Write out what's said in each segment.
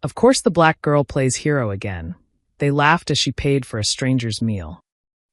Of course the black girl plays hero again. They laughed as she paid for a stranger's meal.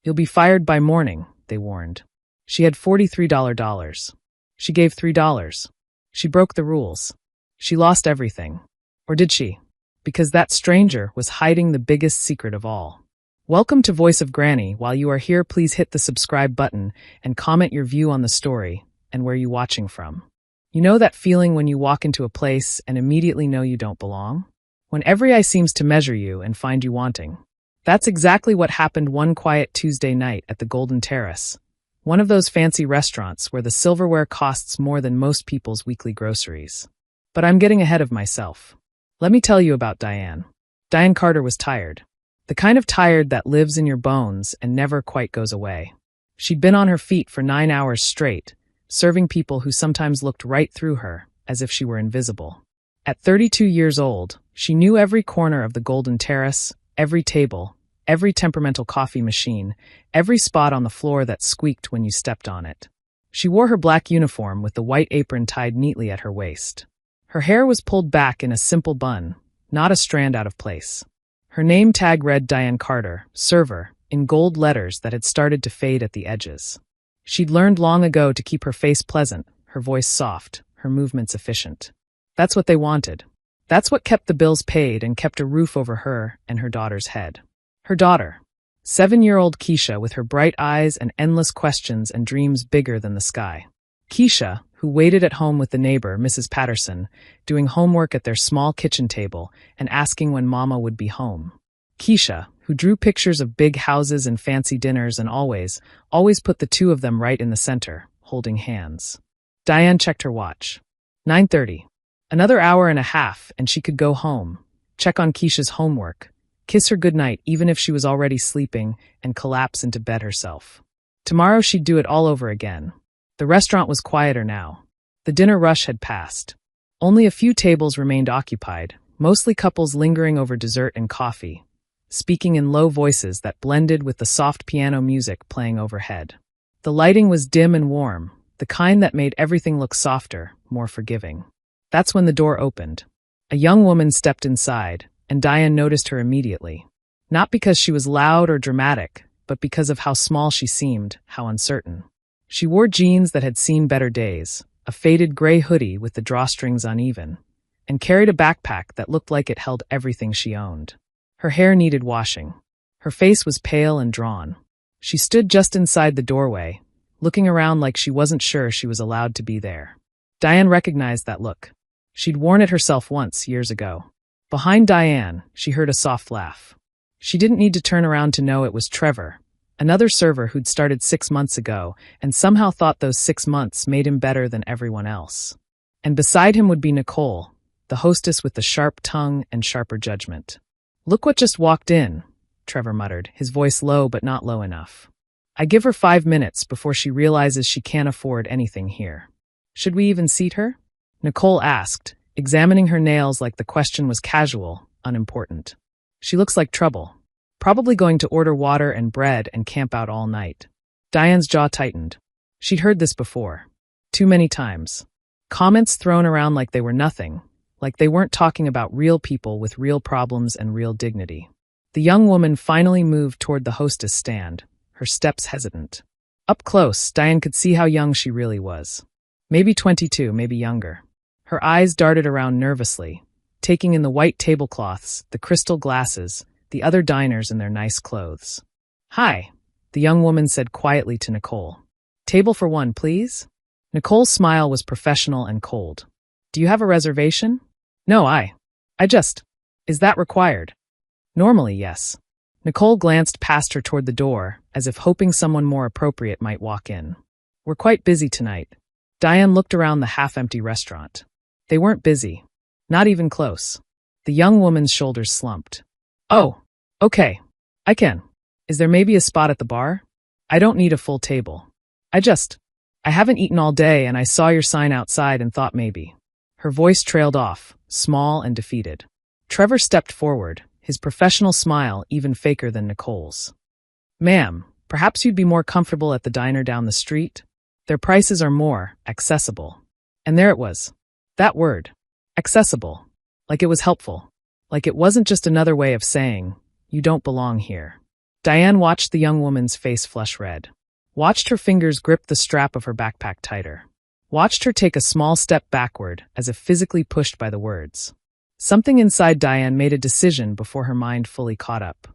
You'll be fired by morning, they warned. She had $43. She gave $3. She broke the rules. She lost everything. Or did she? Because that stranger was hiding the biggest secret of all. Welcome to Voice of Granny. While you are here, please hit the subscribe button and comment your view on the story and where you're watching from. You know that feeling when you walk into a place and immediately know you don't belong? When every eye seems to measure you and find you wanting. That's exactly what happened one quiet Tuesday night at the Golden Terrace, one of those fancy restaurants where the silverware costs more than most people's weekly groceries. But I'm getting ahead of myself. Let me tell you about Diane. Diane Carter was tired. The kind of tired that lives in your bones and never quite goes away. She'd been on her feet for 9 hours straight, serving people who sometimes looked right through her, as if she were invisible. At 32 years old, she knew every corner of the Golden Terrace, every table, every temperamental coffee machine, every spot on the floor that squeaked when you stepped on it. She wore her black uniform with the white apron tied neatly at her waist. Her hair was pulled back in a simple bun, not a strand out of place. Her name tag read Diane Carter, server, in gold letters that had started to fade at the edges. She'd learned long ago to keep her face pleasant, her voice soft, her movements efficient. That's what they wanted. That's what kept the bills paid and kept a roof over her and her daughter's head. Her daughter, 7-year-old Keisha, with her bright eyes and endless questions and dreams bigger than the sky. Keisha, who waited at home with the neighbor, Mrs. Patterson, doing homework at their small kitchen table and asking when Mama would be home. Keisha, who drew pictures of big houses and fancy dinners and always put the two of them right in the center, holding hands. Diane checked her watch. 9:30. Another hour and a half, and she could go home, check on Keisha's homework, kiss her goodnight even if she was already sleeping, and collapse into bed herself. Tomorrow she'd do it all over again. The restaurant was quieter now. The dinner rush had passed. Only a few tables remained occupied, mostly couples lingering over dessert and coffee, speaking in low voices that blended with the soft piano music playing overhead. The lighting was dim and warm, the kind that made everything look softer, more forgiving. That's when the door opened. A young woman stepped inside, and Diane noticed her immediately. Not because she was loud or dramatic, but because of how small she seemed, how uncertain. She wore jeans that had seen better days, a faded gray hoodie with the drawstrings uneven, and carried a backpack that looked like it held everything she owned. Her hair needed washing. Her face was pale and drawn. She stood just inside the doorway, looking around like she wasn't sure she was allowed to be there. Diane recognized that look. She'd worn it herself once, years ago. Behind Diane, she heard a soft laugh. She didn't need to turn around to know it was Trevor, another server who'd started 6 months ago and somehow thought those 6 months made him better than everyone else. And beside him would be Nicole, the hostess with the sharp tongue and sharper judgment. "Look what just walked in," Trevor muttered, his voice low but not low enough. "I give her 5 minutes before she realizes she can't afford anything here." "Should we even seat her?" Nicole asked, examining her nails like the question was casual, unimportant. "She looks like trouble. Probably going to order water and bread and camp out all night." Diane's jaw tightened. She'd heard this before. Too many times. Comments thrown around like they were nothing, like they weren't talking about real people with real problems and real dignity. The young woman finally moved toward the hostess stand, her steps hesitant. Up close, Diane could see how young she really was. Maybe 22, maybe younger. Her eyes darted around nervously, taking in the white tablecloths, the crystal glasses, the other diners in their nice clothes. "Hi," the young woman said quietly to Nicole. "Table for one, please?" Nicole's smile was professional and cold. "Do you have a reservation?" "No, I just. Is that required?" "Normally, yes." Nicole glanced past her toward the door, as if hoping someone more appropriate might walk in. "We're quite busy tonight." Diane looked around the half-empty restaurant. They weren't busy. Not even close. The young woman's shoulders slumped. "Oh, okay. I can. Is there maybe a spot at the bar? I don't need a full table. I haven't eaten all day and I saw your sign outside and thought maybe." Her voice trailed off, small and defeated. Trevor stepped forward, his professional smile even faker than Nicole's. "Ma'am, perhaps you'd be more comfortable at the diner down the street? Their prices are more accessible." And there it was. That word. Accessible. Like it was helpful. like it wasn't just another way of saying, "You don't belong here." Diane watched the young woman's face flush red. Watched her fingers grip the strap of her backpack tighter. Watched her take a small step backward, as if physically pushed by the words. Something inside Diane made a decision before her mind fully caught up.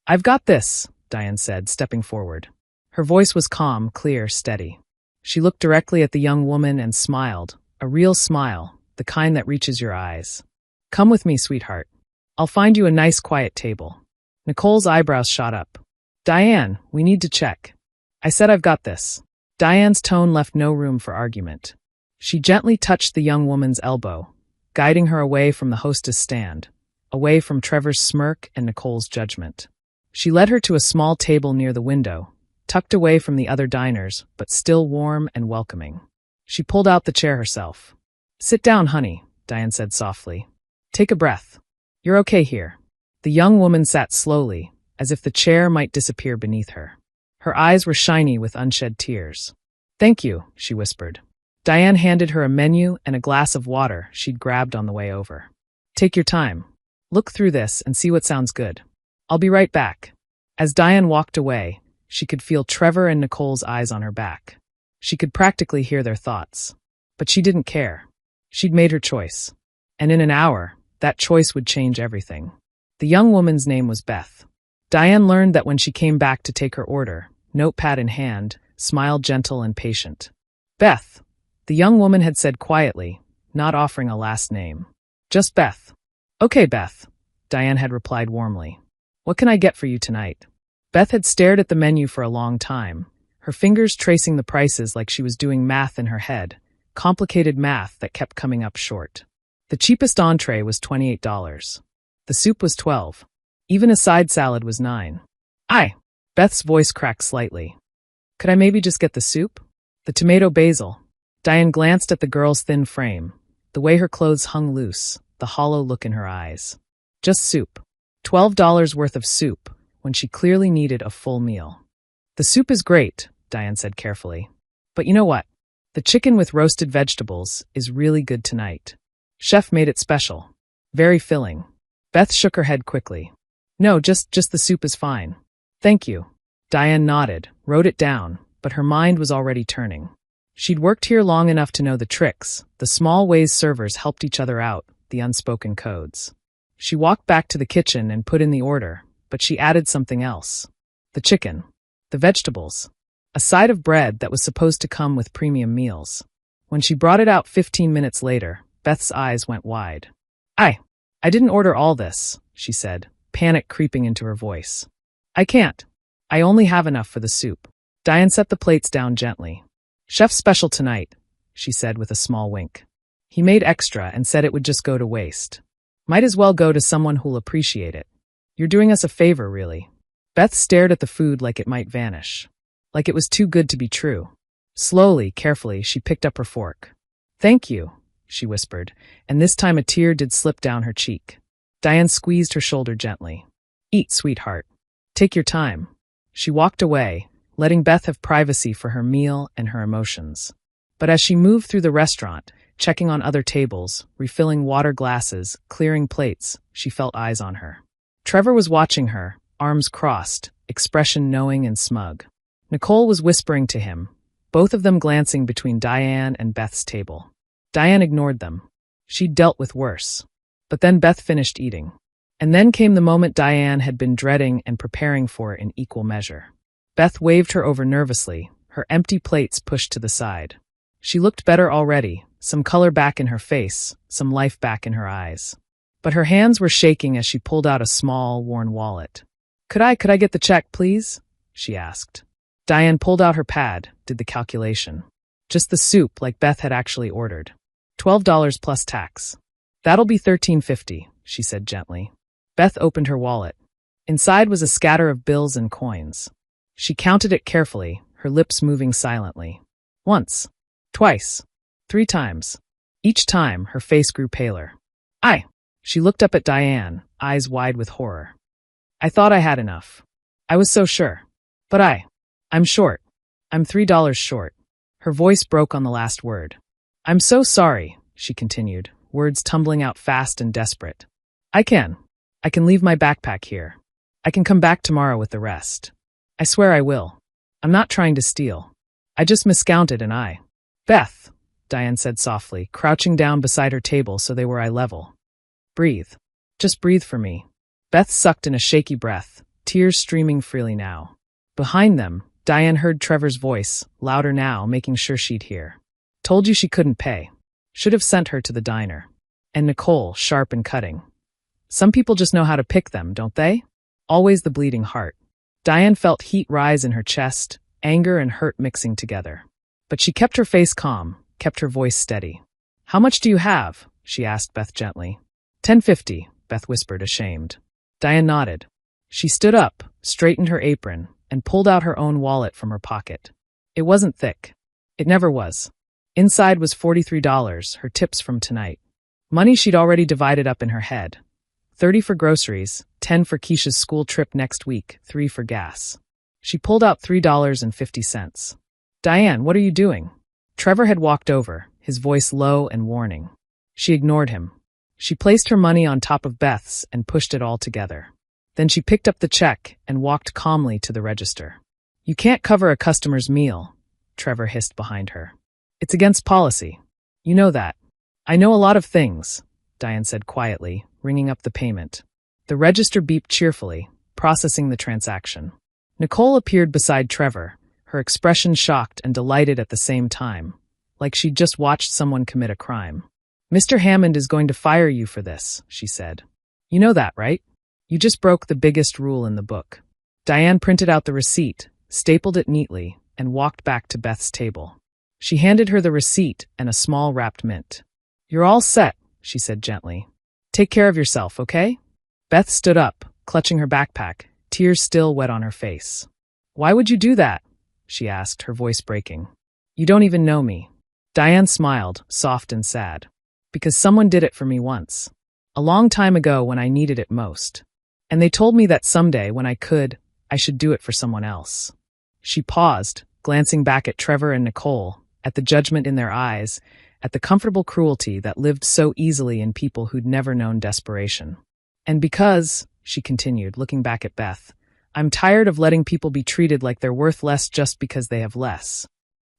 "I've got this," Diane said, stepping forward. Her voice was calm, clear, steady. She looked directly at the young woman and smiled, a real smile, the kind that reaches your eyes. "Come with me, sweetheart. I'll find you a nice quiet table." Nicole's eyebrows shot up. "Diane, we need to check." "I said I've got this." Diane's tone left no room for argument. She gently touched the young woman's elbow, guiding her away from the hostess stand, away from Trevor's smirk and Nicole's judgment. She led her to a small table near the window, tucked away from the other diners, but still warm and welcoming. She pulled out the chair herself. "Sit down, honey," Diane said softly. "Take a breath. You're okay here." The young woman sat slowly, as if the chair might disappear beneath her. Her eyes were shiny with unshed tears. "Thank you," she whispered. Diane handed her a menu and a glass of water she'd grabbed on the way over. "Take your time. Look through this and see what sounds good. I'll be right back." As Diane walked away, she could feel Trevor and Nicole's eyes on her back. She could practically hear their thoughts. But she didn't care. She'd made her choice. And in an hour, that choice would change everything. The young woman's name was Beth. Diane learned that when she came back to take her order, notepad in hand, smiled gentle and patient. "Beth," the young woman had said quietly, not offering a last name. "Just Beth." "Okay, Beth," Diane had replied warmly. "What can I get for you tonight?" Beth had stared at the menu for a long time, her fingers tracing the prices like she was doing math in her head, complicated math that kept coming up short. The cheapest entree was $28. The soup was $12. Even a side salad was $9. "Aye." Beth's voice cracked slightly. "Could I maybe just get the soup? The tomato basil?" Diane glanced at the girl's thin frame, the way her clothes hung loose, the hollow look in her eyes. "Just soup." $12 worth of soup, when she clearly needed a full meal. "The soup is great," Diane said carefully. "But you know what? The chicken with roasted vegetables is really good tonight. Chef made it special. Very filling." Beth shook her head quickly. "No, just the soup is fine. Thank you." Diane nodded, wrote it down, but her mind was already turning. She'd worked here long enough to know the tricks, the small ways servers helped each other out, the unspoken codes. She walked back to the kitchen and put in the order, but she added something else. The chicken. The vegetables. A side of bread that was supposed to come with premium meals. When she brought it out 15 minutes later, Beth's eyes went wide. I didn't order all this," she said, panic creeping into her voice. "I can't. I only have enough for the soup." Diane set the plates down gently. "Chef's special tonight," she said with a small wink. "He made extra and said it would just go to waste. Might as well go to someone who'll appreciate it. You're doing us a favor, really." Beth stared at the food like it might vanish. Like it was too good to be true. Slowly, carefully, she picked up her fork. "Thank you," she whispered, and this time a tear did slip down her cheek. Diane squeezed her shoulder gently. "Eat, sweetheart. Take your time." She walked away, letting Beth have privacy for her meal and her emotions. But as she moved through the restaurant, checking on other tables, refilling water glasses, clearing plates, she felt eyes on her. Trevor was watching her, arms crossed, expression knowing and smug. Nicole was whispering to him, both of them glancing between Diane and Beth's table. Diane ignored them. She'd dealt with worse. But then Beth finished eating. And then came the moment Diane had been dreading and preparing for in equal measure. Beth waved her over nervously, her empty plates pushed to the side. She looked better already, some color back in her face, some life back in her eyes. But her hands were shaking as she pulled out a small, worn wallet. Could I get the check, please?" she asked. Diane pulled out her pad, did the calculation. Just the soup, like Beth had actually ordered. $12 plus tax. "That'll be $13.50, she said gently. Beth opened her wallet. Inside was a scatter of bills and coins. She counted it carefully, her lips moving silently. Once. Twice. 3 times. Each time, her face grew paler. She looked up at Diane, eyes wide with horror. "I thought I had enough. I was so sure. But I'm short. I'm $3 short." Her voice broke on the last word. "I'm so sorry," she continued, words tumbling out fast and desperate. I can. I can leave my backpack here. I can come back tomorrow with the rest. I swear I will. I'm not trying to steal. I just miscounted and I. Beth, Diane said softly, crouching down beside her table so they were eye level. Breathe. Just breathe for me. Beth sucked in a shaky breath, tears streaming freely now. Behind them, Diane heard Trevor's voice, louder now, making sure she'd hear. Told you she couldn't pay. Should have sent her to the diner. And Nicole, sharp and cutting. Some people just know how to pick them, don't they? Always the bleeding heart. Diane felt heat rise in her chest, anger and hurt mixing together. But she kept her face calm, kept her voice steady. How much do you have? She asked Beth gently. $10.50, Beth whispered, ashamed. Diane nodded. She stood up, straightened her apron, and pulled out her own wallet from her pocket. It wasn't thick. It never was. Inside was $43, her tips from tonight. Money she'd already divided up in her head. 30 for groceries, 10 for Keisha's school trip next week, 3 for gas. She pulled out $3.50. Diane, what are you doing? Trevor had walked over, his voice low and warning. She ignored him. She placed her money on top of Beth's and pushed it all together. Then she picked up the check and walked calmly to the register. You can't cover a customer's meal, Trevor hissed behind her. It's against policy. You know that. I know a lot of things, Diane said quietly, ringing up the payment. The register beeped cheerfully, processing the transaction. Nicole appeared beside Trevor, her expression shocked and delighted at the same time, like she'd just watched someone commit a crime. Mr. Hammond is going to fire you for this, she said. You know that, right? You just broke the biggest rule in the book. Diane printed out the receipt, stapled it neatly, and walked back to Beth's table. She handed her the receipt and a small wrapped mint. You're all set, she said gently. Take care of yourself, okay? Beth stood up, clutching her backpack, tears still wet on her face. Why would you do that? She asked, her voice breaking. You don't even know me. Diane smiled, soft and sad. Because someone did it for me once. A long time ago when I needed it most. And they told me that someday, when I could, I should do it for someone else. She paused, glancing back at Trevor and Nicole, at the judgment in their eyes, at the comfortable cruelty that lived so easily in people who'd never known desperation. And because, she continued, looking back at Beth, I'm tired of letting people be treated like they're worth less just because they have less.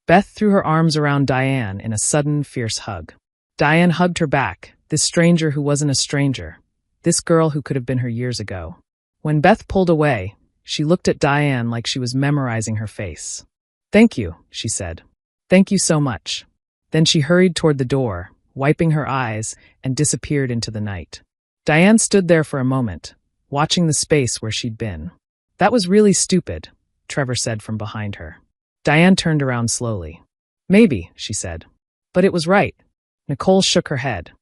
Beth threw her arms around Diane in a sudden, fierce hug. Diane hugged her back, this stranger who wasn't a stranger, this girl who could have been her years ago. When Beth pulled away, she looked at Diane like she was memorizing her face. Thank you, she said. Thank you so much. Then she hurried toward the door, wiping her eyes, and disappeared into the night. Diane stood there for a moment, watching the space where she'd been. That was really stupid, Trevor said from behind her. Diane turned around slowly. Maybe, she said. But it was right. Nicole shook her head.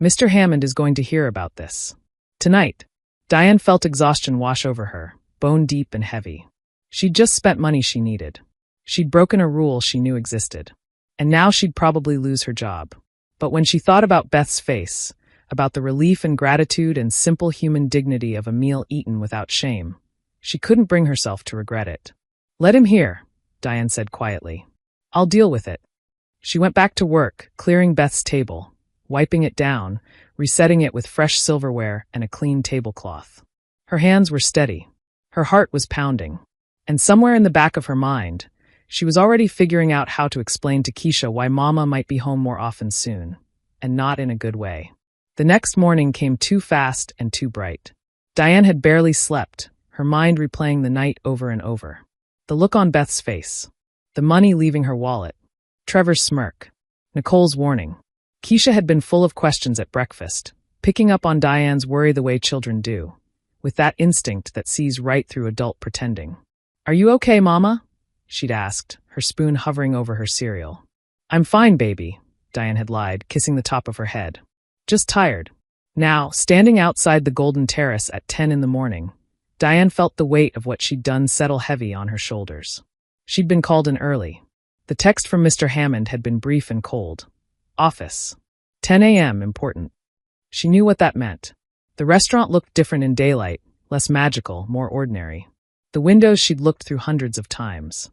Mr. Hammond is going to hear about this. Tonight. Diane felt exhaustion wash over her, bone deep and heavy. She'd just spent money she needed. She'd broken a rule she knew existed. And now she'd probably lose her job. But when she thought about Beth's face, about the relief and gratitude and simple human dignity of a meal eaten without shame, she couldn't bring herself to regret it. Let him hear, Diane said quietly. I'll deal with it. She went back to work, clearing Beth's table, wiping it down, resetting it with fresh silverware and a clean tablecloth. Her hands were steady. Her heart was pounding. And somewhere in the back of her mind, she was already figuring out how to explain to Keisha why Mama might be home more often soon, and not in a good way. The next morning came too fast and too bright. Diane had barely slept, her mind replaying the night over and over. The look on Beth's face. The money leaving her wallet. Trevor's smirk. Nicole's warning. Keisha had been full of questions at breakfast, picking up on Diane's worry the way children do, with that instinct that sees right through adult pretending. Are you okay, Mama? She'd asked, her spoon hovering over her cereal. I'm fine, baby, Diane had lied, kissing the top of her head. Just tired. Now, standing outside the Golden Terrace at 10 in the morning, Diane felt the weight of what she'd done settle heavy on her shoulders. She'd been called in early. The text from Mr. Hammond had been brief and cold. Office. 10 a.m. important. She knew what that meant. The restaurant looked different in daylight, less magical, more ordinary. The windows she'd looked through hundreds of times.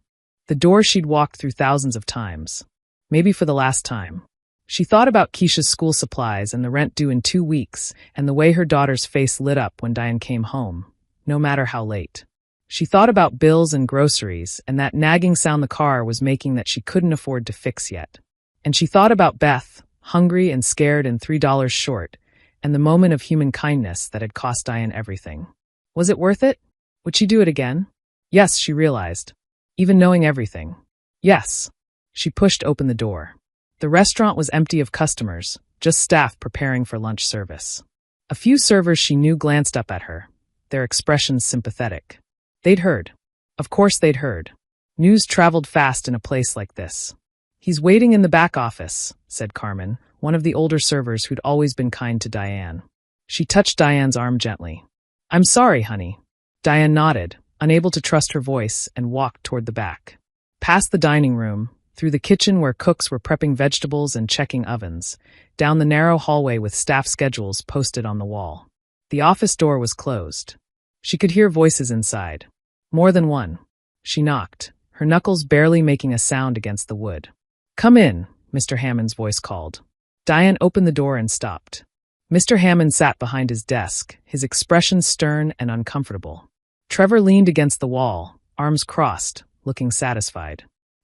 The doors she'd walked through thousands of times. Maybe for the last time. She thought about Keisha's school supplies and the rent due in 2 weeks and the way her daughter's face lit up when Diane came home, no matter how late. She thought about bills and groceries and that nagging sound the car was making that she couldn't afford to fix yet. And she thought about Beth, hungry and scared and $3 short, and the moment of human kindness that had cost Diane everything. Was it worth it? Would she do it again? Yes, she realized. Even knowing everything. Yes. She pushed open the door. The restaurant was empty of customers, just staff preparing for lunch service. A few servers she knew glanced up at her, their expressions sympathetic. They'd heard. Of course they'd heard. News traveled fast in a place like this. "He's waiting in the back office," said Carmen, one of the older servers who'd always been kind to Diane. She touched Diane's arm gently. "I'm sorry, honey." Diane nodded, unable to trust her voice, and walked toward the back. Past the dining room, through the kitchen where cooks were prepping vegetables and checking ovens, down the narrow hallway with staff schedules posted on the wall. The office door was closed. She could hear voices inside. More than one. She knocked, her knuckles barely making a sound against the wood. "Come in," Mr. Hammond's voice called. Diane opened the door and stopped. Mr. Hammond sat behind his desk, his expression stern and uncomfortable. Trevor leaned against the wall, arms crossed, looking satisfied.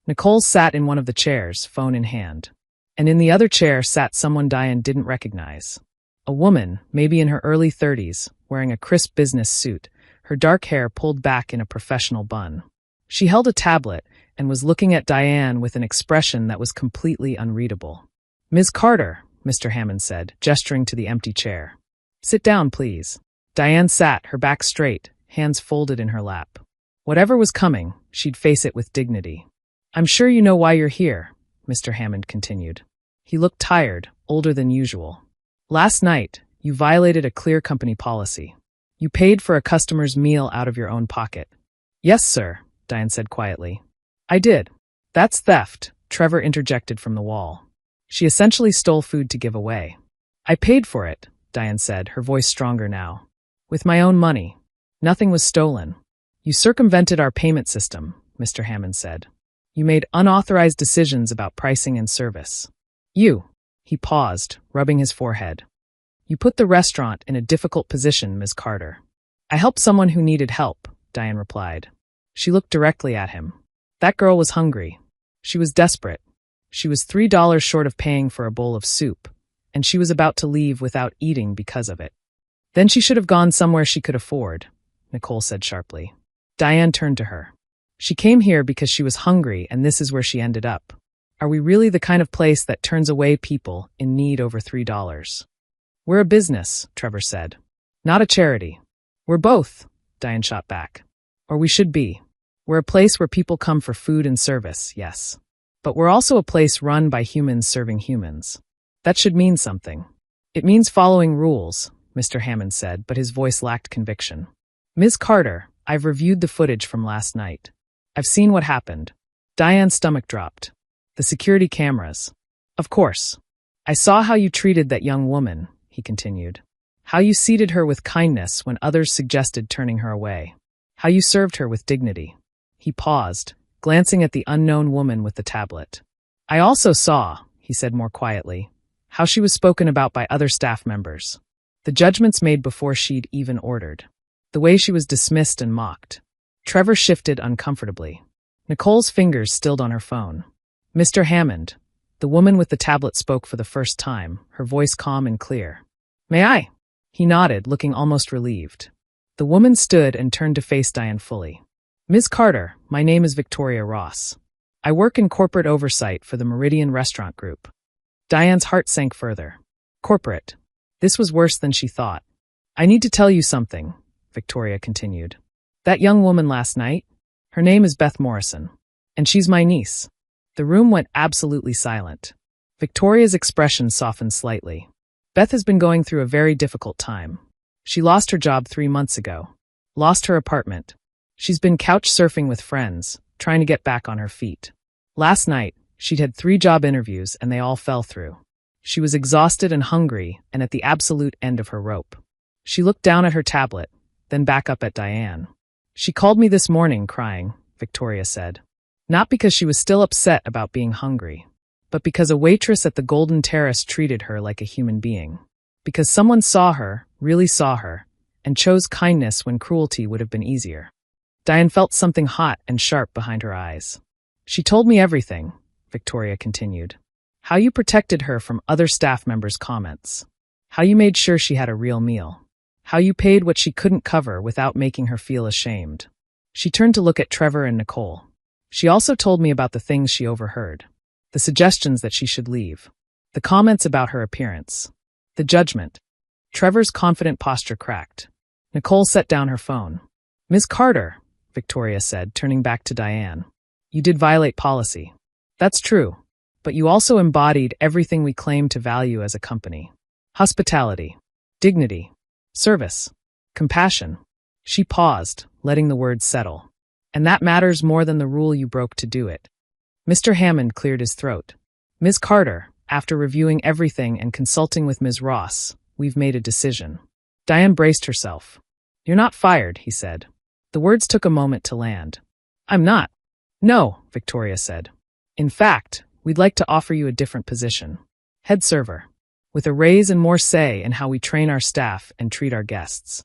Nicole sat in one of the chairs, phone in hand. And in the other chair sat someone Diane didn't recognize. A woman, maybe in her early 30s, wearing a crisp business suit, her dark hair pulled back in a professional bun. She held a tablet and was looking at Diane with an expression that was completely unreadable. "Ms. Carter," Mr. Hammond said, gesturing to the empty chair. "Sit down, please." Diane sat, her back straight, hands folded in her lap. Whatever was coming, she'd face it with dignity. "I'm sure you know why you're here," Mr. Hammond continued. He looked tired, older than usual. "Last night, you violated a clear company policy. You paid for a customer's meal out of your own pocket." "Yes, sir," Diane said quietly. "I did." "That's theft," Trevor interjected from the wall. "She essentially stole food to give away." "I paid for it," Diane said, her voice stronger now. "With my own money. Nothing was stolen." "You circumvented our payment system," Mr. Hammond said. "You made unauthorized decisions about pricing and service. You." He paused, rubbing his forehead. "You put the restaurant in a difficult position, Ms. Carter." "I helped someone who needed help," Diane replied. She looked directly at him. That girl was hungry. She was desperate. She was $3 short of paying for a bowl of soup, and she was about to leave without eating because of it. "Then she should have gone somewhere she could afford," Nicole said sharply. Diane turned to her. "She came here because she was hungry, and this is where she ended up. Are we really the kind of place that turns away people in need over $3? "We're a business," Trevor said. "Not a charity." "We're both," Diane shot back. "Or we should be. We're a place where people come for food and service, yes. But we're also a place run by humans serving humans. That should mean something." "It means following rules," Mr. Hammond said, but his voice lacked conviction. "Ms. Carter, I've reviewed the footage from last night. I've seen what happened." Diane's stomach dropped. "The security cameras." "Of course. I saw how you treated that young woman," he continued. "How you seated her with kindness when others suggested turning her away. How you served her with dignity." He paused, glancing at the unknown woman with the tablet. "I also saw," he said more quietly, "how she was spoken about by other staff members. The judgments made before she'd even ordered. The way she was dismissed and mocked." Trevor shifted uncomfortably. Nicole's fingers stilled on her phone. "Mr. Hammond." The woman with the tablet spoke for the first time, her voice calm and clear. "May I?" He nodded, looking almost relieved. The woman stood and turned to face Diane fully. "Ms. Carter, my name is Victoria Ross. I work in corporate oversight for the Meridian Restaurant Group." Diane's heart sank further. Corporate. This was worse than she thought. "I need to tell you something," Victoria continued. "That young woman last night? Her name is Beth Morrison. And she's my niece." The room went absolutely silent. Victoria's expression softened slightly. "Beth has been going through a very difficult time. She lost her job 3 months ago. Lost her apartment. She's been couch surfing with friends, trying to get back on her feet. Last night, she'd had 3 job interviews and they all fell through. She was exhausted and hungry and at the absolute end of her rope." She looked down at her tablet, then back up at Diane. "She called me this morning crying," Victoria said. "Not because she was still upset about being hungry, but because a waitress at the Golden Terrace treated her like a human being. Because someone saw her, really saw her, and chose kindness when cruelty would have been easier. Diane felt something hot and sharp behind her eyes. She told me everything, Victoria continued. How you protected her from other staff members' comments. How you made sure she had a real meal. How you paid what she couldn't cover without making her feel ashamed. She turned to look at Trevor and Nicole. She also told me about the things she overheard. The suggestions that she should leave. The comments about her appearance. The judgment. Trevor's confident posture cracked. Nicole set down her phone. Ms. Carter, Victoria said, turning back to Diane. You did violate policy. That's true. But you also embodied everything we claim to value as a company. Hospitality. Dignity. Service. Compassion. She paused, letting the words settle. And that matters more than the rule you broke to do it. Mr. Hammond cleared his throat. Ms. Carter, after reviewing everything and consulting with Ms. Ross, we've made a decision. Diane braced herself. You're not fired, he said. The words took a moment to land. I'm not. No, Victoria said. In fact, we'd like to offer you a different position. Head server. With a raise and more say in how we train our staff and treat our guests.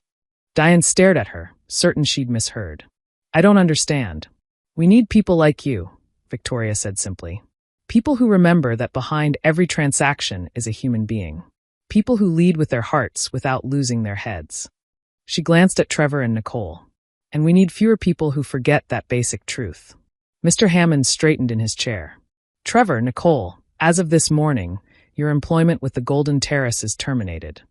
Diane stared at her, certain she'd misheard. I don't understand. We need people like you, Victoria said simply. People who remember that behind every transaction is a human being. People who lead with their hearts without losing their heads. She glanced at Trevor and Nicole. And we need fewer people who forget that basic truth. Mr. Hammond straightened in his chair. Trevor, Nicole, as of this morning, your employment with the Golden Terrace is terminated.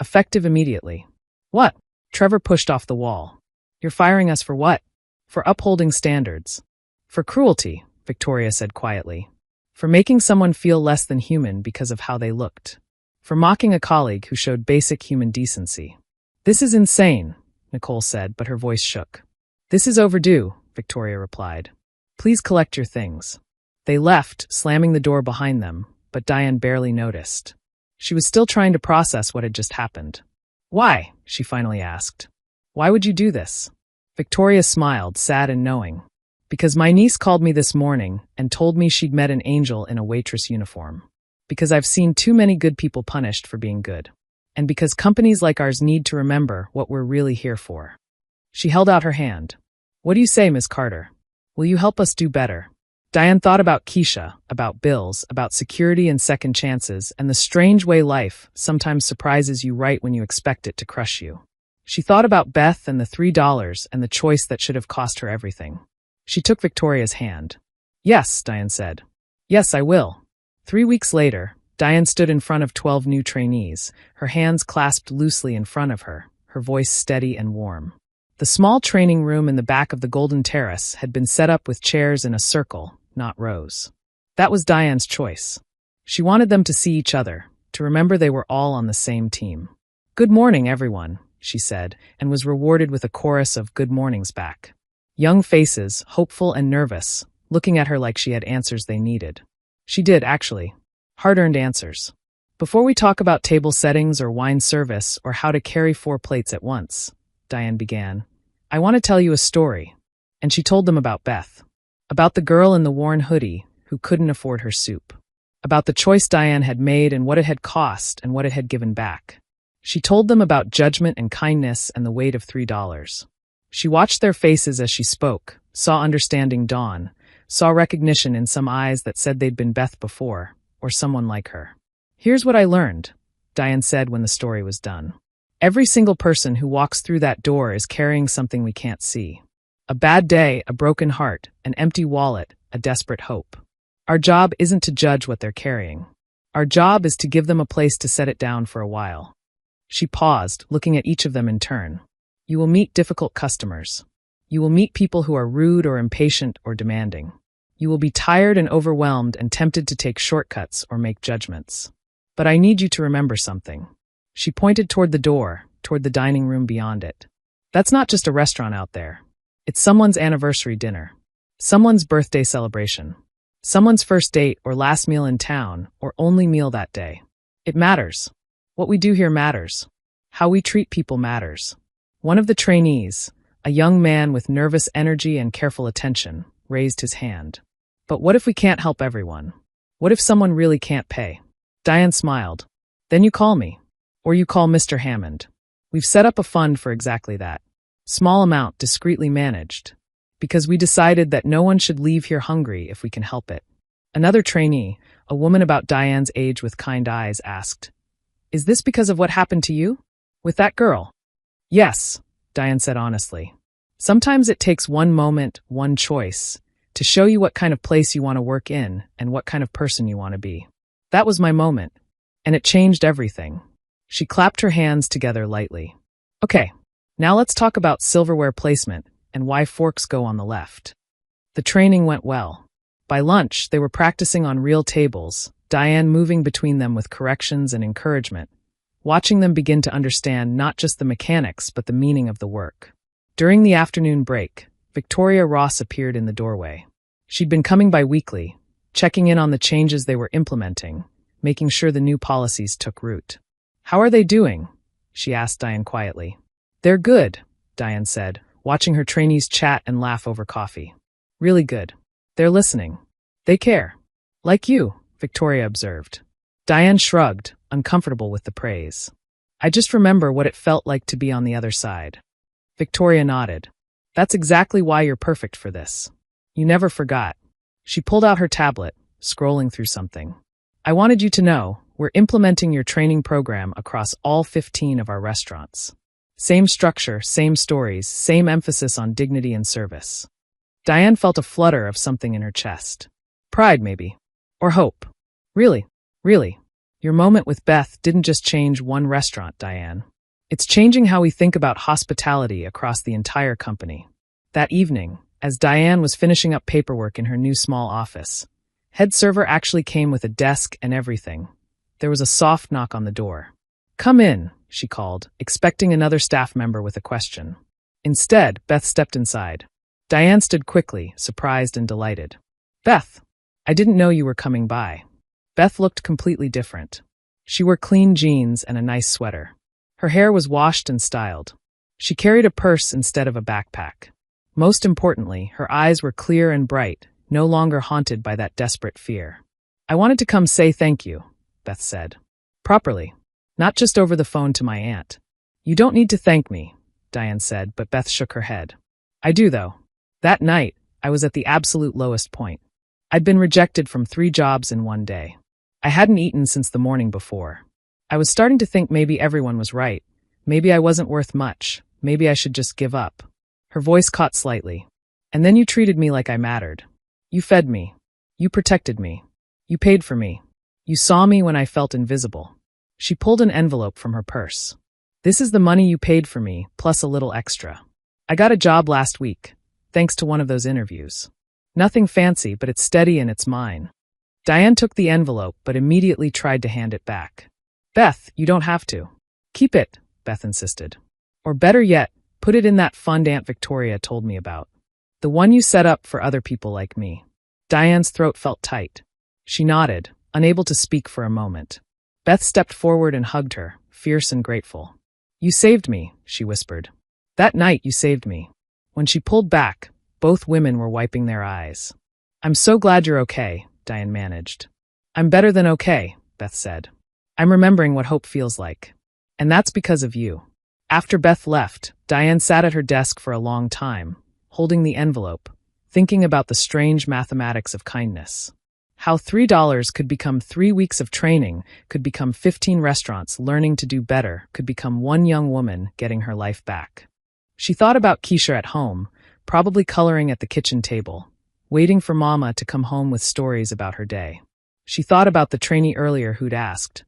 Effective immediately. What? Trevor pushed off the wall. You're firing us for what? For upholding standards. For cruelty, Victoria said quietly. For making someone feel less than human because of how they looked. For mocking a colleague who showed basic human decency. This is insane, Nicole said, but her voice shook. This is overdue, Victoria replied. Please collect your things. They left, slamming the door behind them, but Diane barely noticed. She was still trying to process what had just happened. Why? She finally asked. Why would you do this? Victoria smiled, sad and knowing. Because my niece called me this morning and told me she'd met an angel in a waitress uniform. Because I've seen too many good people punished for being good. And because companies like ours need to remember what we're really here for. She held out her hand. What do you say, Ms. Carter? Will you help us do better? Diane thought about Keisha, about bills, about security and second chances, and the strange way life sometimes surprises you right when you expect it to crush you. She thought about Beth and the $3 and the choice that should have cost her everything. She took Victoria's hand. Yes, Diane said. Yes, I will. 3 weeks later, Diane stood in front of 12 new trainees, her hands clasped loosely in front of her, her voice steady and warm. The small training room in the back of the Golden Terrace had been set up with chairs in a circle, not rows. That was Diane's choice. She wanted them to see each other, to remember they were all on the same team. Good morning, everyone, she said, and was rewarded with a chorus of good mornings back. Young faces, hopeful and nervous, looking at her like she had answers they needed. She did, actually. Hard-earned answers. Before we talk about table settings or wine service or how to carry 4 plates at once, Diane began, I want to tell you a story. And she told them about Beth. About the girl in the worn hoodie who couldn't afford her soup. About the choice Diane had made and what it had cost and what it had given back. She told them about judgment and kindness and the weight of $3. She watched their faces as she spoke, saw understanding dawn, saw recognition in some eyes that said they'd been Beth before, or someone like her. Here's what I learned, Diane said when the story was done. Every single person who walks through that door is carrying something we can't see. A bad day, a broken heart, an empty wallet, a desperate hope. Our job isn't to judge what they're carrying. Our job is to give them a place to set it down for a while. She paused, looking at each of them in turn. You will meet difficult customers. You will meet people who are rude or impatient or demanding. You will be tired and overwhelmed and tempted to take shortcuts or make judgments. But I need you to remember something. She pointed toward the door, toward the dining room beyond it. That's not just a restaurant out there. It's someone's anniversary dinner. Someone's birthday celebration. Someone's first date or last meal in town or only meal that day. It matters. What we do here matters. How we treat people matters. One of the trainees, a young man with nervous energy and careful attention, raised his hand. But what if we can't help everyone? What if someone really can't pay? Diane smiled. Then you call me. Or you call Mr. Hammond. We've set up a fund for exactly that. Small amount, discreetly managed. Because we decided that no one should leave here hungry if we can help it. Another trainee, a woman about Diane's age with kind eyes, asked, Is this because of what happened to you? With that girl? Yes, Diane said honestly. Sometimes it takes one moment, one choice, to show you what kind of place you want to work in and what kind of person you want to be. That was my moment, and it changed everything. She clapped her hands together lightly. Okay, now let's talk about silverware placement and why forks go on the left. The training went well. By lunch, they were practicing on real tables, Diane moving between them with corrections and encouragement, watching them begin to understand not just the mechanics but the meaning of the work. During the afternoon break, Victoria Ross appeared in the doorway. She'd been coming by weekly, checking in on the changes they were implementing, making sure the new policies took root. How are they doing? She asked Diane quietly. They're good, Diane said, watching her trainees chat and laugh over coffee. Really good. They're listening. They care. Like you, Victoria observed. Diane shrugged, uncomfortable with the praise. I just remember what it felt like to be on the other side. Victoria nodded. That's exactly why you're perfect for this. You never forgot. She pulled out her tablet, scrolling through something. I wanted you to know, we're implementing your training program across all 15 of our restaurants. Same structure, same stories, same emphasis on dignity and service. Diane felt a flutter of something in her chest. Pride, maybe. Or hope. Really, your moment with Beth didn't just change one restaurant, Diane. It's changing how we think about hospitality across the entire company. That evening, as Diane was finishing up paperwork in her new small office, head server actually came with a desk and everything. There was a soft knock on the door. Come in, she called, expecting another staff member with a question. Instead, Beth stepped inside. Diane stood quickly, surprised and delighted. Beth, I didn't know you were coming by. Beth looked completely different. She wore clean jeans and a nice sweater. Her hair was washed and styled. She carried a purse instead of a backpack. Most importantly, her eyes were clear and bright, no longer haunted by that desperate fear. I wanted to come say thank you, Beth said. Properly. Not just over the phone to my aunt. You don't need to thank me, Diane said, but Beth shook her head. I do, though. That night, I was at the absolute lowest point. I'd been rejected from 3 jobs in one day. I hadn't eaten since the morning before. I was starting to think maybe everyone was right. Maybe I wasn't worth much. Maybe I should just give up. Her voice caught slightly. And then you treated me like I mattered. You fed me. You protected me. You paid for me. You saw me when I felt invisible. She pulled an envelope from her purse. This is the money you paid for me, plus a little extra. I got a job last week, thanks to one of those interviews. Nothing fancy, but it's steady and it's mine. Diane took the envelope, but immediately tried to hand it back. Beth, you don't have to. Keep it, Beth insisted. Or better yet, put it in that fund Aunt Victoria told me about. The one you set up for other people like me. Diane's throat felt tight. She nodded, unable to speak for a moment. Beth stepped forward and hugged her, fierce and grateful. You saved me, she whispered. That night you saved me. When she pulled back, both women were wiping their eyes. I'm so glad you're okay, Diane managed. I'm better than okay, Beth said. I'm remembering what hope feels like. And that's because of you. After Beth left, Diane sat at her desk for a long time, holding the envelope, thinking about the strange mathematics of kindness. How $3 could become 3 weeks of training, could become 15 restaurants learning to do better, could become one young woman getting her life back. She thought about Keisha at home, probably coloring at the kitchen table, waiting for Mama to come home with stories about her day. She thought about the trainee earlier who'd asked,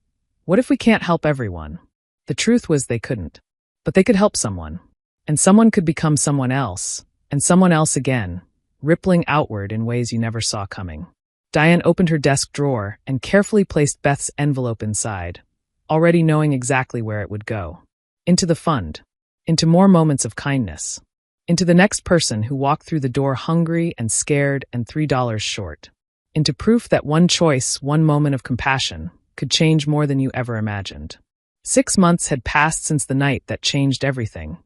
what if we can't help everyone? The truth was they couldn't. But they could help someone. And someone could become someone else, and someone else again, rippling outward in ways you never saw coming. Diane opened her desk drawer and carefully placed Beth's envelope inside, already knowing exactly where it would go. Into the fund. Into more moments of kindness. Into the next person who walked through the door hungry and scared and $3 short. Into proof that one choice, one moment of compassion, could change more than you ever imagined. 6 months had passed since the night that changed everything,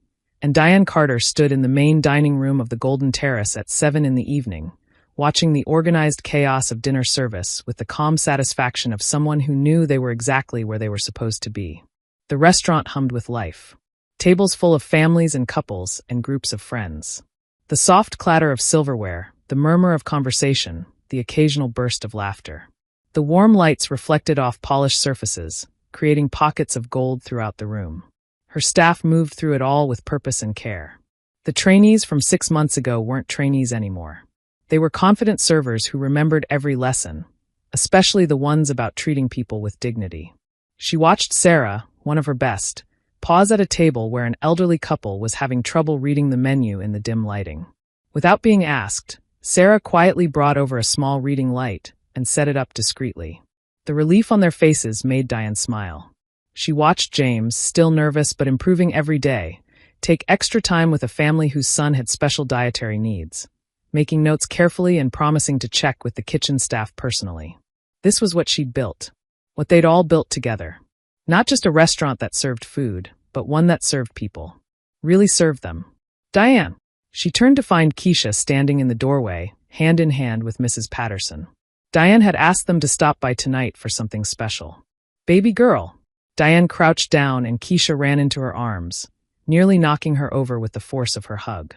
and Diane Carter stood in the main dining room of the Golden Terrace at 7 in the evening, watching the organized chaos of dinner service with the calm satisfaction of someone who knew they were exactly where they were supposed to be. The restaurant hummed with life. Tables full of families and couples and groups of friends. The soft clatter of silverware, the murmur of conversation, the occasional burst of laughter. The warm lights reflected off polished surfaces, creating pockets of gold throughout the room. Her staff moved through it all with purpose and care. The trainees from 6 months ago weren't trainees anymore. They were confident servers who remembered every lesson, especially the ones about treating people with dignity. She watched Sarah, one of her best, pause at a table where an elderly couple was having trouble reading the menu in the dim lighting. Without being asked, Sarah quietly brought over a small reading light and set it up discreetly. The relief on their faces made Diane smile. She watched James, still nervous but improving every day, take extra time with a family whose son had special dietary needs, making notes carefully and promising to check with the kitchen staff personally. This was what she'd built, what they'd all built together. Not just a restaurant that served food, but one that served people. Really served them. Diane. She turned to find Keisha standing in the doorway, hand in hand with Mrs. Patterson. Diane had asked them to stop by tonight for something special. Baby girl. Diane crouched down and Keisha ran into her arms, nearly knocking her over with the force of her hug.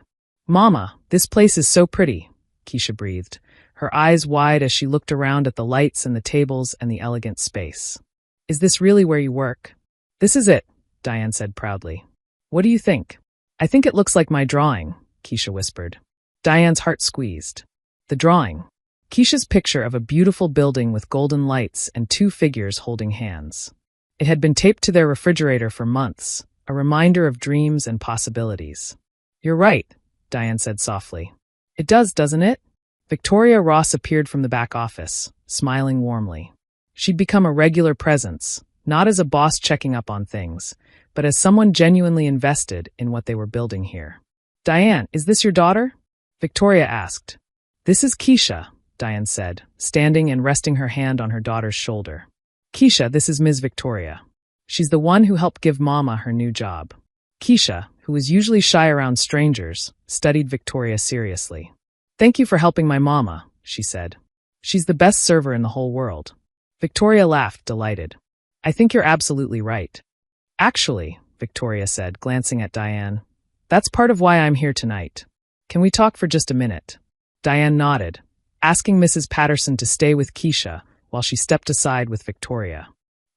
Mama, this place is so pretty, Keisha breathed, her eyes wide as she looked around at the lights and the tables and the elegant space. Is this really where you work? This is it, Diane said proudly. What do you think? I think it looks like my drawing, Keisha whispered. Diane's heart squeezed. The drawing. Keisha's picture of a beautiful building with golden lights and 2 figures holding hands. It had been taped to their refrigerator for months, a reminder of dreams and possibilities. You're right, Diane said softly. It does, doesn't it? Victoria Ross appeared from the back office, smiling warmly. She'd become a regular presence, not as a boss checking up on things, but as someone genuinely invested in what they were building here. Diane, is this your daughter? Victoria asked. This is Keisha, Diane said, standing and resting her hand on her daughter's shoulder. Keisha, this is Ms. Victoria. She's the one who helped give Mama her new job. Keisha, who was usually shy around strangers, studied Victoria seriously. Thank you for helping my mama, she said. She's the best server in the whole world. Victoria laughed, delighted. I think you're absolutely right. Actually, Victoria said, glancing at Diane, that's part of why I'm here tonight. Can we talk for just a minute? Diane nodded, asking Mrs. Patterson to stay with Keisha while she stepped aside with Victoria.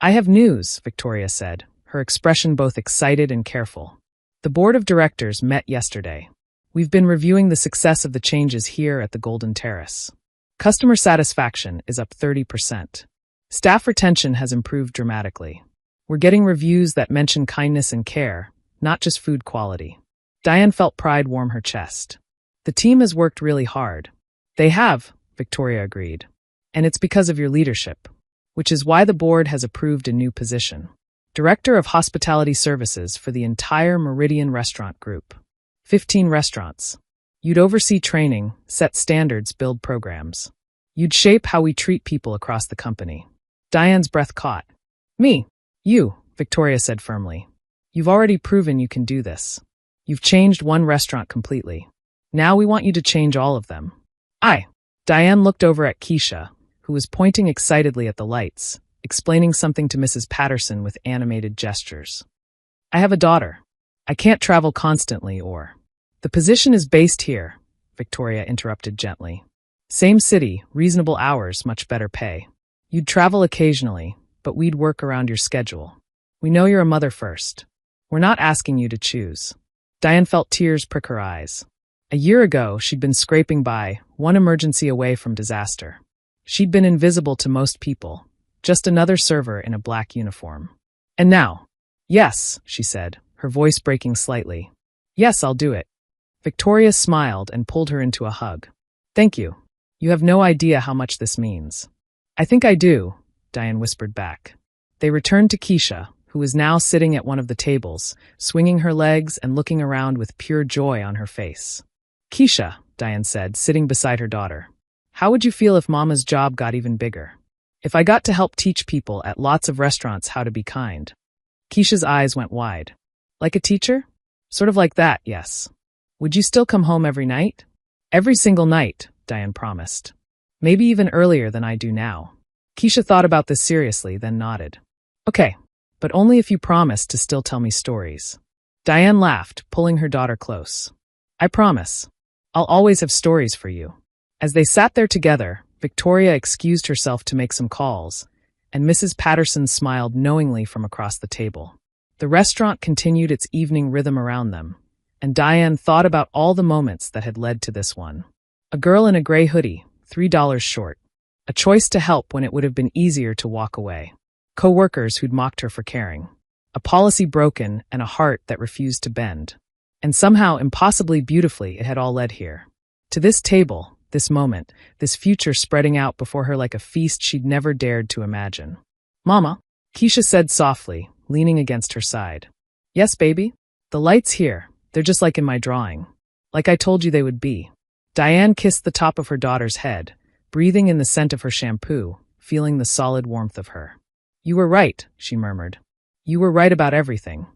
I have news, Victoria said, her expression both excited and careful. The board of directors met yesterday. We've been reviewing the success of the changes here at the Golden Terrace. Customer satisfaction is up 30%. Staff retention has improved dramatically. We're getting reviews that mention kindness and care, not just food quality. Diane felt pride warm her chest. The team has worked really hard. They have, Victoria agreed. And it's because of your leadership, which is why the board has approved a new position. Director of Hospitality Services for the entire Meridian Restaurant Group. 15 restaurants. You'd oversee training, set standards, build programs. You'd shape how we treat people across the company. Diane's breath caught. Me. You, Victoria said firmly. You've already proven you can do this. You've changed one restaurant completely. Now we want you to change all of them. Diane looked over at Keisha, who was pointing excitedly at the lights, explaining something to Mrs. Patterson with animated gestures. I have a daughter. I can't travel constantly or... The position is based here, Victoria interrupted gently. Same city, reasonable hours, much better pay. You'd travel occasionally, but we'd work around your schedule. We know you're a mother first. We're not asking you to choose. Diane felt tears prick her eyes. A year ago, she'd been scraping by, one emergency away from disaster. She'd been invisible to most people, just another server in a black uniform. And now, yes, she said, her voice breaking slightly. Yes, I'll do it. Victoria smiled and pulled her into a hug. Thank you. You have no idea how much this means. I think I do, Diane whispered back. They returned to Keisha, who was now sitting at one of the tables, swinging her legs and looking around with pure joy on her face. Keisha, Diane said, sitting beside her daughter. How would you feel if Mama's job got even bigger? If I got to help teach people at lots of restaurants how to be kind. Keisha's eyes went wide. Like a teacher? Sort of like that, yes. Would you still come home every night? Every single night, Diane promised. Maybe even earlier than I do now. Keisha thought about this seriously, then nodded. Okay, but only if you promise to still tell me stories. Diane laughed, pulling her daughter close. I promise. I'll always have stories for you. As they sat there together, Victoria excused herself to make some calls, and Mrs. Patterson smiled knowingly from across the table. The restaurant continued its evening rhythm around them, and Diane thought about all the moments that had led to this one. A girl in a gray hoodie, $3 short. A choice to help when it would have been easier to walk away. Co-workers who'd mocked her for caring. A policy broken and a heart that refused to bend. And somehow, impossibly beautifully, it had all led here. To this table, this moment, this future spreading out before her like a feast she'd never dared to imagine. Mama, Keisha said softly, leaning against her side. Yes, baby? The lights here, they're just like in my drawing. Like I told you they would be. Diane kissed the top of her daughter's head, breathing in the scent of her shampoo, feeling the solid warmth of her. You were right, she murmured. You were right about everything.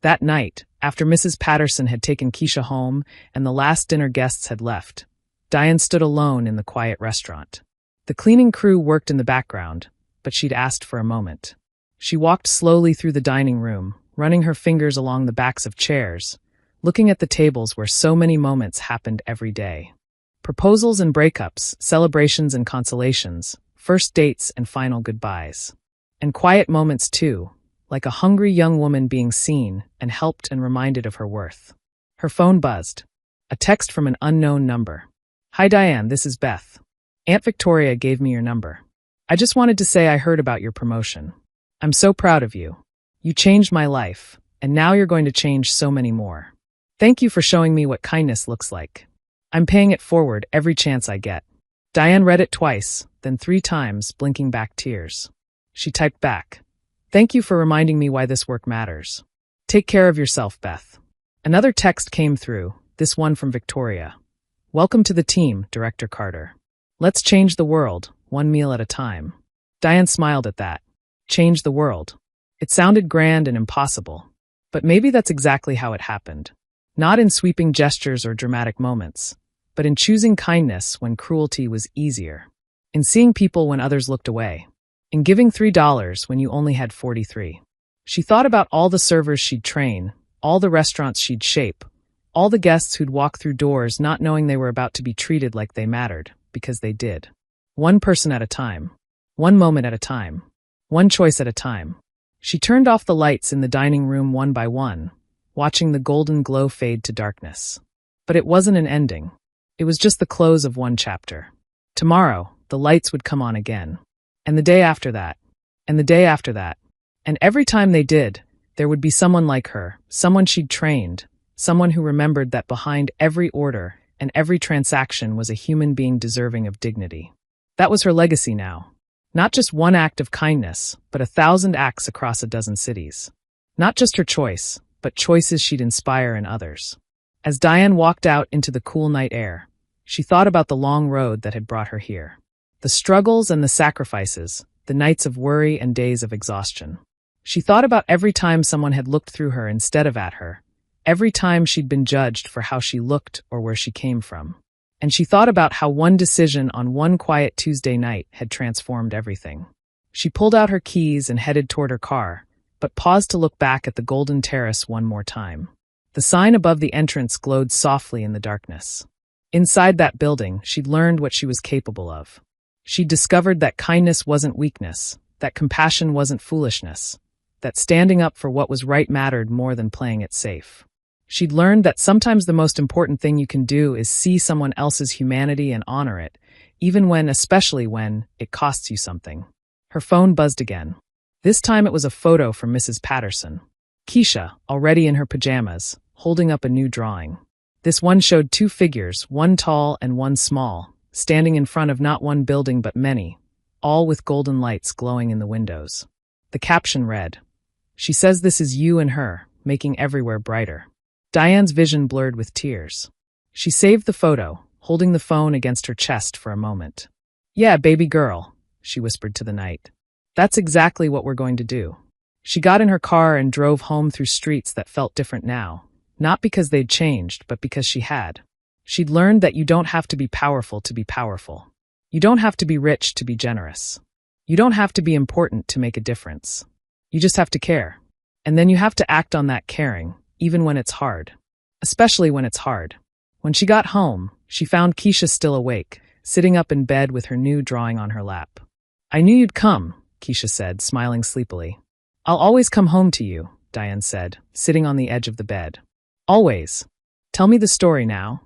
That night, after Mrs. Patterson had taken Keisha home and the last dinner guests had left, Diane stood alone in the quiet restaurant. The cleaning crew worked in the background, but she'd asked for a moment. She walked slowly through the dining room, running her fingers along the backs of chairs, looking at the tables where so many moments happened every day. Proposals and breakups, celebrations and consolations, first dates and final goodbyes. And quiet moments too, like a hungry young woman being seen and helped and reminded of her worth. Her phone buzzed. A text from an unknown number. Hi Diane, this is Beth. Aunt Victoria gave me your number. I just wanted to say I heard about your promotion. I'm so proud of you. You changed my life, and now you're going to change so many more. Thank you for showing me what kindness looks like. I'm paying it forward every chance I get. Diane read it twice, then 3 times, blinking back tears. She typed back. Thank you for reminding me why this work matters. Take care of yourself, Beth. Another text came through, this one from Victoria. Welcome to the team, Director Carter. Let's change the world, one meal at a time. Diane smiled at that. Change the world. It sounded grand and impossible. But maybe that's exactly how it happened. Not in sweeping gestures or dramatic moments, but in choosing kindness when cruelty was easier. In seeing people when others looked away. In giving $3 when you only had 43. She thought about all the servers she'd train, all the restaurants she'd shape, all the guests who'd walk through doors not knowing they were about to be treated like they mattered, because they did. One person at a time. One moment at a time. One choice at a time. She turned off the lights in the dining room one by one, watching the golden glow fade to darkness. But it wasn't an ending. It was just the close of one chapter. Tomorrow, the lights would come on again. And the day after that. And the day after that. And every time they did, there would be someone like her, someone she'd trained, someone who remembered that behind every order and every transaction was a human being deserving of dignity. That was her legacy now. Not just one act of kindness, but 1,000 acts across a dozen cities. Not just her choice, but choices she'd inspire in others. As Diane walked out into the cool night air, she thought about the long road that had brought her here. The struggles and the sacrifices, the nights of worry and days of exhaustion. She thought about every time someone had looked through her instead of at her, every time she'd been judged for how she looked or where she came from. And she thought about how one decision on one quiet Tuesday night had transformed everything. She pulled out her keys and headed toward her car, but paused to look back at the golden terrace one more time. The sign above the entrance glowed softly in the darkness. Inside that building, she'd learned what she was capable of. She'd discovered that kindness wasn't weakness, that compassion wasn't foolishness, that standing up for what was right mattered more than playing it safe. She'd learned that sometimes the most important thing you can do is see someone else's humanity and honor it, especially when, it costs you something. Her phone buzzed again. This time it was a photo from Mrs. Patterson. Keisha, already in her pajamas, holding up a new drawing. This one showed 2 figures, one tall and one small, standing in front of not one building but many, all with golden lights glowing in the windows. The caption read, "She says this is you and her, making everywhere brighter." Diane's vision blurred with tears. She saved the photo, holding the phone against her chest for a moment. "Yeah, baby girl," she whispered to the night. "That's exactly what we're going to do." She got in her car and drove home through streets that felt different now, not because they'd changed, but because she had. She'd learned that you don't have to be powerful to be powerful. You don't have to be rich to be generous. You don't have to be important to make a difference. You just have to care. And then you have to act on that caring, even when it's hard. Especially when it's hard. When she got home, she found Keisha still awake, sitting up in bed with her new drawing on her lap. "I knew you'd come," Keisha said, smiling sleepily. "I'll always come home to you," Diane said, sitting on the edge of the bed. "Always. Tell me the story now,"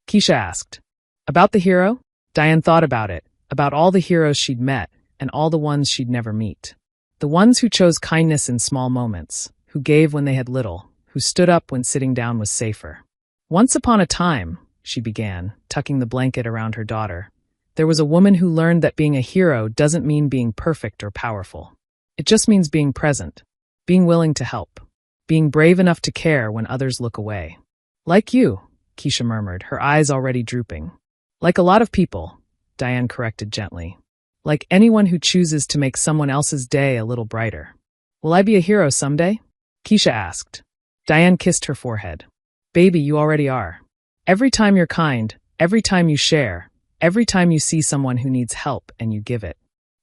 Keisha asked. "About the hero?" Diane thought about it, about all the heroes she'd met and all the ones she'd never meet. The ones who chose kindness in small moments, who gave when they had little, who stood up when sitting down was safer. "Once upon a time," she began, tucking the blanket around her daughter, "there was a woman who learned that being a hero doesn't mean being perfect or powerful. It just means being present, being willing to help, being brave enough to care when others look away. Like you," Keisha murmured, her eyes already drooping. "Like a lot of people," Diane corrected gently. "Like anyone who chooses to make someone else's day a little brighter." "Will I be a hero someday?" Keisha asked. Diane kissed her forehead. "Baby, you already are. Every time you're kind, every time you share, every time you see someone who needs help and you give it.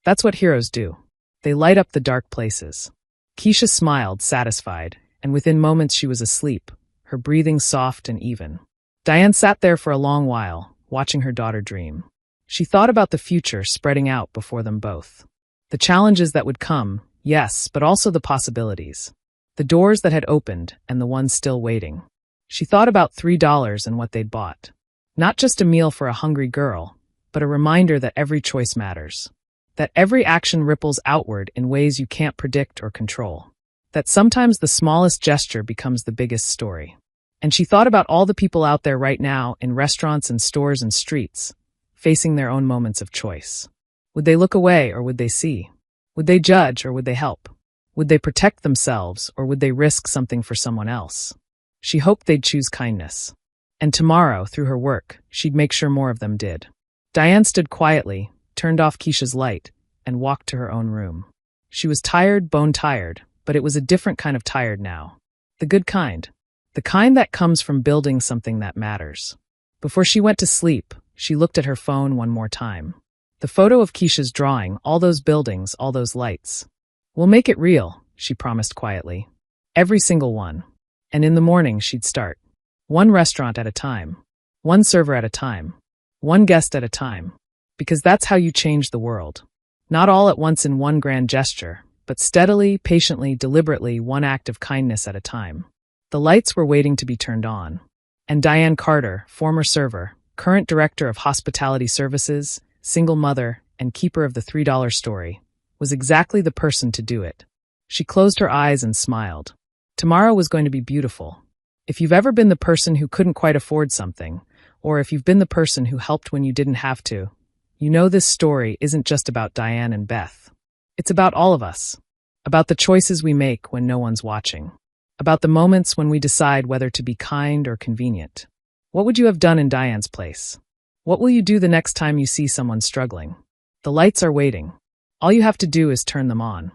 That's what heroes do. They light up the dark places." Keisha smiled, satisfied, and within moments she was asleep, her breathing soft and even. Diane sat there for a long while, watching her daughter dream. She thought about the future spreading out before them both. The challenges that would come, yes, but also the possibilities. The doors that had opened and the ones still waiting. She thought about $3 and what they'd bought. Not just a meal for a hungry girl, but a reminder that every choice matters. That every action ripples outward in ways you can't predict or control. That sometimes the smallest gesture becomes the biggest story. And she thought about all the people out there right now in restaurants and stores and streets, facing their own moments of choice. Would they look away or would they see? Would they judge or would they help? Would they protect themselves or would they risk something for someone else? She hoped they'd choose kindness. And tomorrow, through her work, she'd make sure more of them did. Diane stood quietly, turned off Keisha's light, and walked to her own room. She was tired, bone-tired, but it was a different kind of tired now. The good kind. The kind that comes from building something that matters. Before she went to sleep, she looked at her phone one more time. The photo of Keisha's drawing, all those buildings, all those lights. "We'll make it real," she promised quietly. "Every single one. And in the morning she'd start. One restaurant at a time. One server at a time. One guest at a time. Because that's how you change the world. Not all at once in one grand gesture, but steadily, patiently, deliberately, one act of kindness at a time." The lights were waiting to be turned on. And Diane Carter, former server, current director of hospitality services, single mother, and keeper of the $3 story, was exactly the person to do it. She closed her eyes and smiled. Tomorrow was going to be beautiful. If you've ever been the person who couldn't quite afford something, or if you've been the person who helped when you didn't have to, you know this story isn't just about Diane and Beth. It's about all of us. About the choices we make when no one's watching. About the moments when we decide whether to be kind or convenient. What would you have done in Diane's place? What will you do the next time you see someone struggling? The lights are waiting. All you have to do is turn them on.